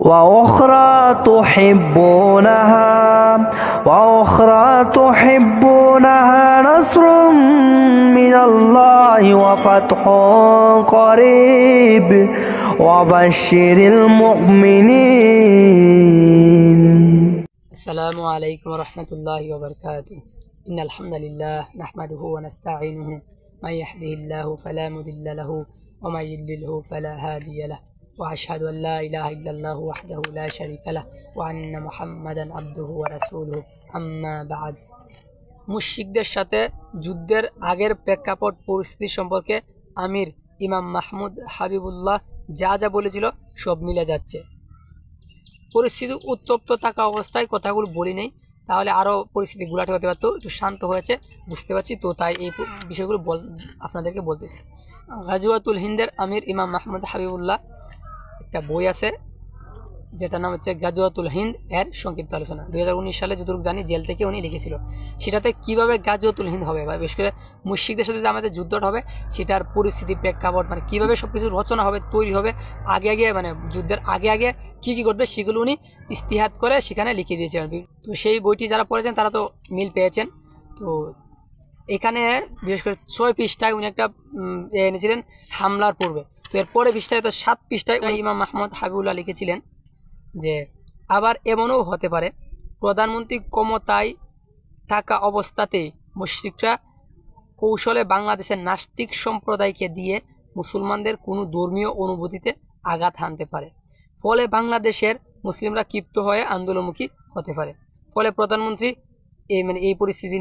وأخرى تحبونها نصر من الله وفتح قريب وبشر المؤمنين. السلام عليكم ورحمة الله وبركاته. إن الحمد لله نحمده ونستعينه من يهده الله فلا مضل له ومن يضلله فلا هادي له وأشهد أن لا إله إلا الله وحده لا شريك له وأن محمدا عبده ورسوله أما بعد. মুশরিকদের সাথে যুদ্ধের আগের প্রেক্ষাপট পরিস্থিতি সম্পর্কে আমির ইমাম মাহমুদ হাবিবুল্লাহ যা যা বলেছিল সব মিলে যাচ্ছে। পরিস্থিতি উত্তপ্ত থাকা অবস্থায় কথাগুলো বলি নেই, তাহলে আরও পরিস্থিতি গুলাটে হতে পারতো। একটু শান্ত হয়েছে বুঝতে পারছি, তো তাই এই বিষয়গুলো আপনাদেরকে বলতেছি। গাজওয়াতুল হিন্দের আমির ইমাম মাহমুদ হাবিবুল্লাহ একটা বই আছে যেটার নাম হচ্ছে গাজওয়াতুল হিন্দ এর সংক্ষিপ্ত আলোচনা। 2019 সালে যতটুকু জানি জেল থেকে উনি লিখেছিল। সেটাতে কিভাবে গাজওয়াতুল হিন্দ হবে বা বিশেষ করে মুশরিকদের সাথে যে আমাদের যুদ্ধটা হবে সেটার পরিস্থিতি প্রেক্ষাপট, মানে কীভাবে সব কিছু রচনা হবে, তৈরি হবে, আগে মানে যুদ্ধের আগে কী ঘটবে সেগুলো উনি ইস্তিহাদ করে সেখানে লিখে দিয়েছেন। তো সেই বইটি যারা পড়েছেন তারা তো মিল পেয়েছেন। তো এখানে বিশেষ করে 6 পৃষ্ঠায় উনি একটা এনেছিলেন হামলার পূর্বে। তো এরপরে পৃষ্ঠায় তো 7 পৃষ্ঠায় ইমাম মাহমুদ হাবিবুল্লাহ লিখেছিলেন যে আবার এমনও হতে পারে প্রধানমন্ত্রী ক্ষমতায় থাকা অবস্থাতেই মুশরিকরা কৌশলে বাংলাদেশের নাস্তিক সম্প্রদায়কে দিয়ে মুসলমানদের কোনো ধর্মীয় অনুভূতিতে আঘাত হানতে পারে। ফলে বাংলাদেশের মুসলিমরা ক্ষিপ্ত হয়ে আন্দোলনমুখী হতে পারে। ফলে প্রধানমন্ত্রী এই পরিস্থিতি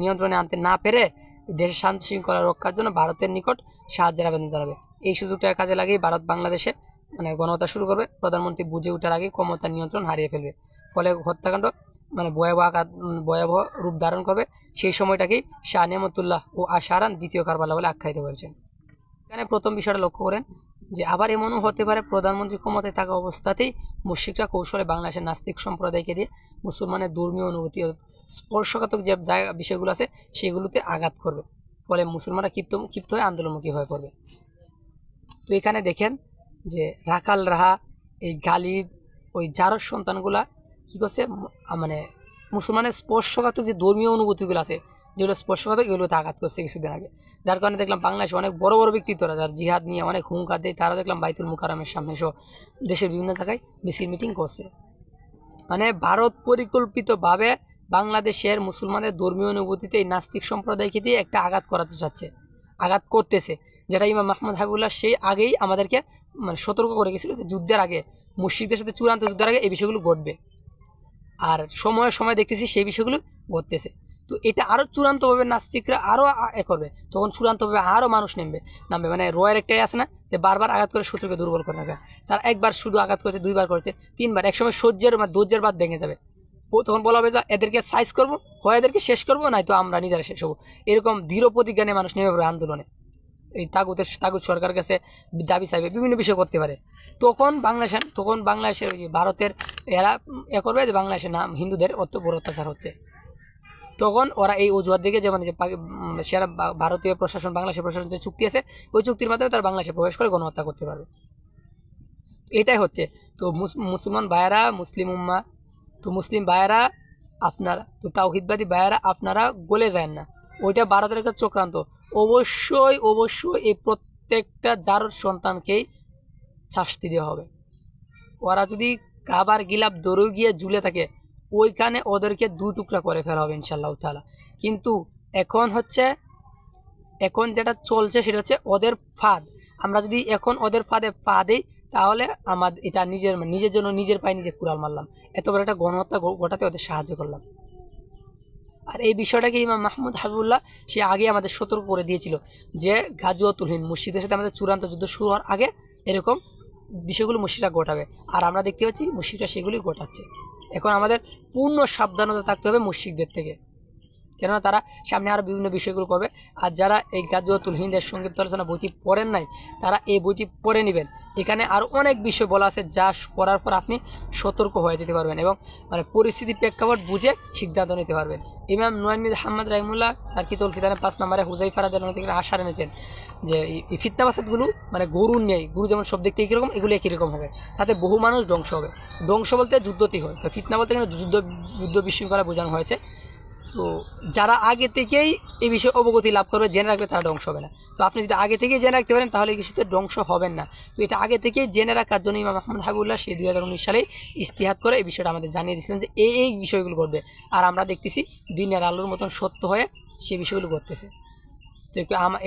নিয়ন্ত্রণে আনতে না পেরে দেশের শান্তি শৃঙ্খলা রক্ষার জন্য ভারতের নিকট সাহায্যের আবেদন জানাবে। এই সুযোগটা কাজে লাগিয়ে ভারত বাংলাদেশে গণহত্যা শুরু করবে। প্রধানমন্ত্রী বুঝে ওঠার আগে ক্ষমতার নিয়ন্ত্রণ হারিয়ে ফেলবে। ফলে হত্যাকাণ্ড ভয়াবহ রূপ ধারণ করবে। সেই সময়টাকেই শাহ নেয়ামতুল্লাহ ও আশারান দ্বিতীয় কারবালা বলে আখ্যায়িত করেছেন। এখানে প্রথম বিষয়টা লক্ষ্য করেন যে আবার এমনও হতে পারে প্রধানমন্ত্রী ক্ষমতায় থাকা অবস্থাতেই মুশরিকরা কৌশলে বাংলাদেশের নাস্তিক সম্প্রদায়কে দিয়ে মুসলমানের ধর্মীয় অনুভূতি স্পর্শকাতক যে বিষয়গুলো আছে সেগুলোতে আঘাত করবে। ফলে মুসলমানরা ক্ষিপ্ত হয়ে আন্দোলনমুখী হয়ে পড়বে। তো এখানে দেখেন যে রাখাল রাহা এই গালিব ওই জারজ সন্তানগুলা কী করছে, মানে মুসলমানের স্পর্শকাতক যে ধর্মীয় অনুভূতিগুলো আছে যেগুলো স্পর্শকাতক এগুলোতে আঘাত করছে কিছুদিন আগে। যার কারণে দেখলাম বাংলাদেশে অনেক বড় বড় ব্যক্তিত্বরা যারা জিহাদ নিয়ে অনেক হুঙ্কার দেয়, তারা দেখলাম বাইতুল মুকাররমের সামনে সহ দেশের বিভিন্ন জায়গায় মিছিল মিটিং করছে। মানে ভারত পরিকল্পিতভাবে বাংলাদেশের মুসলমানের ধর্মীয় অনুভূতিতে এই নাস্তিক সম্প্রদায়কে দিয়ে একটা আঘাত করাতে চাচ্ছে, আঘাত করতেছে, যেটা ইমাম মাহমুদ হাবিবুল্লাহ সেই আগেই আমাদেরকে সতর্ক করে গেছিল যে যুদ্ধের আগে মুশরিকদের সাথে চূড়ান্ত যুদ্ধের আগে এই বিষয়গুলো ঘটবে। আর সময় দেখতেছি সেই বিষয়গুলো ঘটতেছে। তো এটা আরও চূড়ান্তভাবে নাস্তিকরা আরও করবে, তখন চূড়ান্তভাবে আরও মানুষ নামবে। মানে রয়ের একটাই আছে না যে বারবার আঘাত করে শত্রুকে দুর্বল করে রাখা। তারা একবার শুধু আঘাত করেছে, 2বার করেছে, 3বার, একসময় ধৈর্যের বাদ ভেঙে যাবে। তখন বলা হবে যে এদেরকে সাইজ করবো, হয় এদেরকে শেষ করবো, নয়তো আমরা নিজেরা শেষ হবো। এরকম দৃঢ় প্রতিজ্ঞা নিয়ে মানুষ নেমে পড়বে আন্দোলনে। এই তাগুত সরকার কাছে দাবি চাইবে, বিভিন্ন বিষয় করতে পারে। তখন বাংলাদেশের ওই যে ভারতের এরা করবে যে বাংলাদেশের নাম হিন্দুদের অত বড় অত্যাচার হচ্ছে। তখন ওরা এই অজুহাত দিকে যেমন যে সেরা ভারতীয় প্রশাসন, বাংলাদেশের প্রশাসন যে চুক্তি আছে ওই চুক্তির মাধ্যমে তারা বাংলাদেশে প্রবেশ করে গণহত্যা করতে পারবে। এটাই হচ্ছে। তো মুসলমান ভাইয়েরা, মুসলিম উম্মা, তো মুসলিম ভাইয়েরা আপনারা, তো তাওহীদবাদী ভাইয়েরা আপনারা গলে যায় না, ওইটা ভারতের একটা চক্রান্ত। অবশ্যই এই প্রত্যেকটা জারজ সন্তানকেই শাস্তি দেওয়া হবে। ওরা যদি কাবার গিলাপ দৌড়ে গিয়ে ঝুলে থাকে ওইখানে ওদেরকে 2 টুকরা করে ফেলা হবে ইনশাআল্লাহ তাআলা। কিন্তু এখন যেটা চলছে সেটা হচ্ছে ওদের ফাঁদ। আমরা যদি এখন ওদের ফাঁদে পা দিই তাহলে আমাদের এটা নিজের জন্য নিজের পায়ে নিজে কুড়াল মারলাম, এত বড় একটা গণহত্যা ঘটাতে ওদের সাহায্য করলাম। আর এই বিষয়টাকে ইমাম মাহমুদ হাবিবুল্লাহ সে আগে আমাদের সতর্ক করে দিয়েছিল যে গাজওয়াতুল হিন্দ মুশরিকদের সাথে আমাদের চূড়ান্ত যুদ্ধ শুরু হওয়ার আগে এরকম বিষয়গুলো মুশরিকরা ঘটাবে। আর আমরা দেখতে পাচ্ছি মুশরিকরা সেগুলি ঘটাচ্ছে। এখন আমাদের পূর্ণ সাবধানতা থাকতে হবে মুশরিকদের থেকে। কেননা তারা সামনে আরও বিভিন্ন বিষয়গুলো করবে। আর যারা এই গাজওয়াতুল হিন্দের সংক্ষিপ্ত আলোচনা বইটি পড়েন নাই, তারা এই বইটি পড়ে নেবেন। এখানে আরও অনেক বিষয় বলা আছে যা পড়ার পর আপনি সতর্ক হয়ে যেতে পারবেন এবং মানে পরিস্থিতি প্রেক্ষাপট বুঝে সিদ্ধান্ত নিতে পারবেন। ইমাম নুআইন বিন হাম্মাদ রাহিমাহুল্লাহ তার কিতাবুল ফিতানে 5 নম্বরে হুযাইফা রাদিয়াল্লাহু থেকে আশার এনেছেন যে এই ফিতনা ফাসাদগুলো মানে গরুর নেই, গরু যেমন সব দেখতে একই রকম, এগুলো একই রকম হবে, তাতে বহু মানুষ ধ্বংস হবে। ধ্বংস বলতে যুদ্ধতেই হয়, তো ফিতনা বলতে এখানে যুদ্ধ বিশৃঙ্খলা বোঝানো হয়েছে। তো যারা আগে থেকেই এই বিষয়ে অবগতি লাভ করবে, জেনে রাখবে, তারা ধ্বংস হবে না। তো আপনি যদি আগে থেকেই জেনে রাখতে পারেন তাহলে এই কিছুতে ধ্বংস হবেন না। তো এটা আগে থেকেই জেনে রাখার জন্য ইমাম আহমদ হাবিবুল্লাহ সেই 2019 সালে ইজতিহাদ করে এই বিষয়টা আমাদের জানিয়ে দিয়েছিলেন যে এই বিষয়গুলো করবে। আর আমরা দেখতেছি দিনের আলোর মতন সত্য হয়ে সেই বিষয়গুলো করতেছে। তো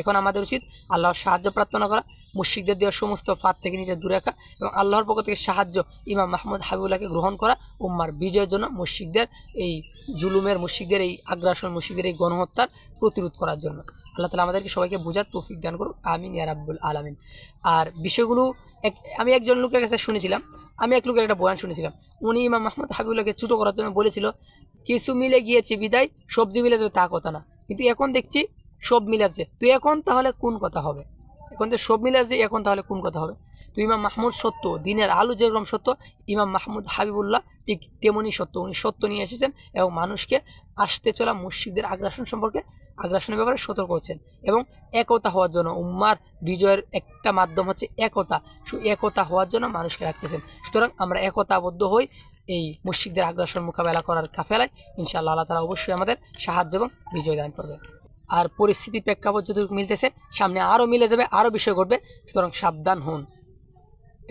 এখন আমাদের উচিত আল্লাহর সাহায্য প্রার্থনা করা, মুশরিকদের দেওয়ার সমস্ত ফাঁদ থেকে নিজে দূরে রাখা এবং আল্লাহর পক্ষ থেকে সাহায্য ইমাম মাহমুদ হাবিবুল্লাহকে গ্রহণ করা, উম্মার বিজয়ের জন্য মুশরিকদের এই জুলুমের, মুশরিকদের এই আগ্রাসন, মুশরিকদের এই গণহত্যার প্রতিরোধ করার জন্য। আল্লাহ তাআলা আমাদেরকে সবাইকে বোঝার তৌফিক দান করুক, আমিন ইয়া রাব্বুল আলামিন। আর বিষয়গুলো আমি একজন লোকের কাছে শুনেছিলাম, আমি এক লোকের একটা বয়ান শুনেছিলাম। উনি ইমাম মাহমুদ হাবিবুল্লাহকে ছোটো করার জন্য বলেছিল কিছু মিলে গিয়েছে বিদায় সবজি মিলে যাবে তা কথা না, কিন্তু এখন দেখছি সব মিলে আছে। তো এখন তাহলে কোন কথা হবে? এখন তো সব মিলে আছে, এখন তাহলে কোন কথা হবে? তো ইমাম মাহমুদ সত্য, দিনের আলো যেরকম সত্য, ইমাম মাহমুদ হাবিবুল্লাহ ঠিক তেমনই সত্য। উনি সত্য নিয়ে এসেছেন এবং মানুষকে আসতে চলা মুশরিকদের আগ্রাসনের ব্যাপারে সতর্ক করছেন এবং একতা হওয়ার জন্য, উম্মার বিজয়ের একটা মাধ্যম হচ্ছে একতা, একতা হওয়ার জন্য মানুষকে রাখতেছেন। সুতরাং আমরা একতাবদ্ধ হই এই মুশরিকদের আগ্রাসন মোকাবেলা করার কাফেলায়। ইনশাআল্লাহ আল্লাহ তাআলা অবশ্যই আমাদের সাহায্য এবং বিজয় দান করবে। আর পরিস্থিতি প্রেক্ষাপট যদি মিলতেছে, সামনে আরও মিলে যাবে, আরও বিষয় ঘটবে। সুতরাং সাবধান হন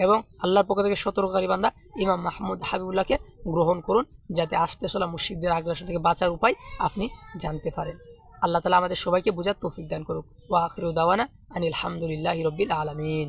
এবং আল্লাহর পক্ষ থেকে সতর্ককারী বান্দা ইমাম মাহমুদ হাবিবুল্লাহকে গ্রহণ করুন, যাতে আসতে চলা মুশরিকদের আগ্রাসন থেকে বাঁচার উপায় আপনি জানতে পারেন। আল্লাহ তাআলা আমাদের সবাইকে বোঝার তৌফিক দান করুক। ওয়া আখিরু দাওয়ানা আনিল হামদুলিল্লাহি রাব্বিল আলামিন।